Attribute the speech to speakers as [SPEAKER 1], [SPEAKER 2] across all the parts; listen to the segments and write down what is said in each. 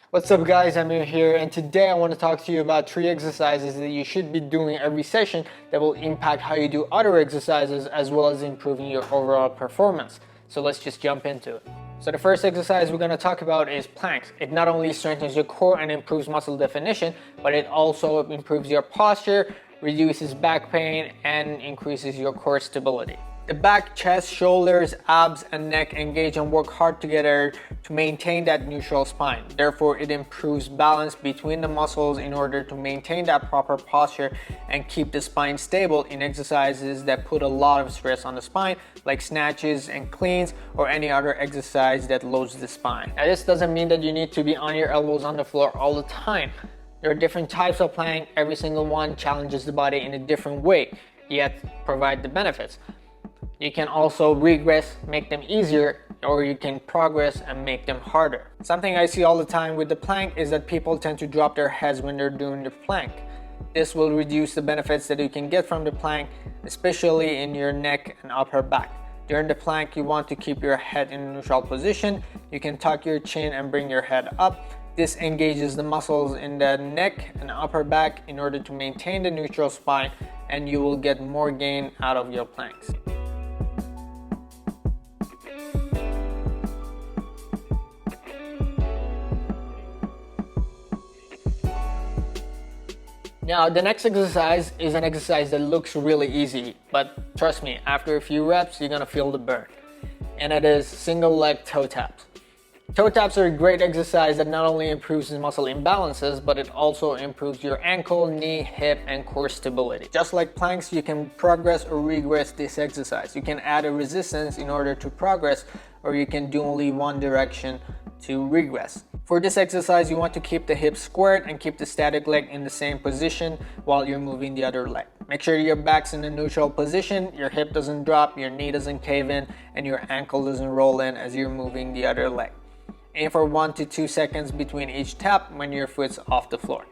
[SPEAKER 1] What's up guys, Amir here, and today I want to talk to you about 3 exercises that you should be doing every session that will impact how you do other exercises as well as improving your overall performance. So let's just jump into it. So the first exercise we're going to talk about is planks. It not only strengthens your core and improves muscle definition, but it also improves your posture, reduces back pain, and increases your core stability. The back, chest, shoulders, abs, and neck engage and work hard together to maintain that neutral spine. Therefore, it improves balance between the muscles in order to maintain that proper posture and keep the spine stable in exercises that put a lot of stress on the spine, like snatches and cleans or any other exercise that loads the spine. Now, this doesn't mean that you need to be on your elbows on the floor all the time. There are different types of plank. Every single one challenges the body in a different way, yet provide the benefits. You can also regress, make them easier, or you can progress and make them harder. Something I see all the time with the plank is that people tend to drop their heads when they're doing the plank. This will reduce the benefits that you can get from the plank, especially in your neck and upper back. During the plank, you want to keep your head in a neutral position. You can tuck your chin and bring your head up. This engages the muscles in the neck and upper back in order to maintain the neutral spine, and you will get more gain out of your planks. Now, the next exercise is an exercise that looks really easy, but trust me, after a few reps, you're gonna feel the burn. And it is single leg toe taps. Toe taps are a great exercise that not only improves muscle imbalances, but it also improves your ankle, knee, hip, and core stability. Just like planks, you can progress or regress this exercise. You can add a resistance in order to progress, or you can do only one direction to regress. For this exercise, you want to keep the hips squared and keep the static leg in the same position while you're moving the other leg. Make sure your back's in a neutral position, your hip doesn't drop, your knee doesn't cave in, and your ankle doesn't roll in as you're moving the other leg. Aim for 1 to 2 seconds between each tap when your foot's off the floor.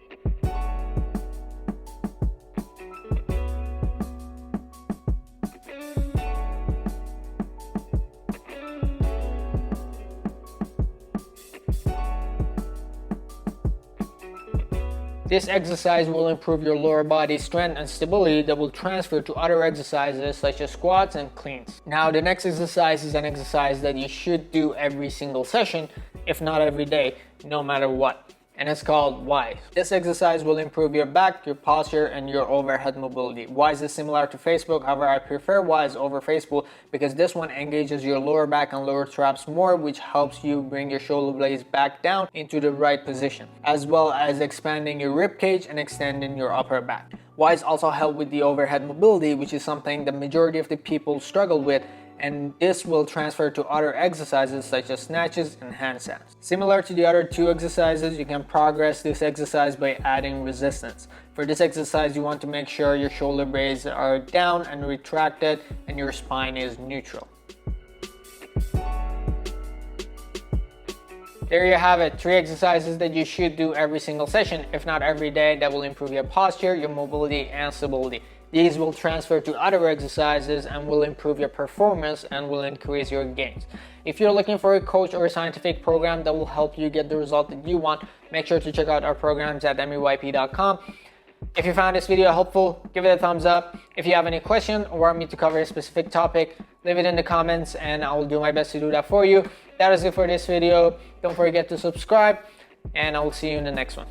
[SPEAKER 1] This exercise will improve your lower body strength and stability that will transfer to other exercises such as squats and cleans. Now, the next exercise is an exercise that you should do every single session, if not every day, no matter what. And it's called Ys. This exercise will improve your back, your posture, and your overhead mobility. Ys is similar to Facebook, however I prefer Ys over Facebook because this one engages your lower back and lower traps more, which helps you bring your shoulder blades back down into the right position, as well as expanding your rib cage and extending your upper back. Ys also help with the overhead mobility, which is something the majority of the people struggle with, and this will transfer to other exercises such as snatches and handstands. Similar to the other 2 exercises, you can progress this exercise by adding resistance. For this exercise, you want to make sure your shoulder blades are down and retracted and your spine is neutral. There you have it, 3 exercises that you should do every single session, if not every day, that will improve your posture, your mobility, and stability. These will transfer to other exercises and will improve your performance and will increase your gains. If you're looking for a coach or a scientific program that will help you get the result that you want, make sure to check out our programs at amirYP.com. If you found this video helpful, give it a thumbs up. If you have any question or want me to cover a specific topic, leave it in the comments and I will do my best to do that for you. That is it for this video. Don't forget to subscribe and I will see you in the next one.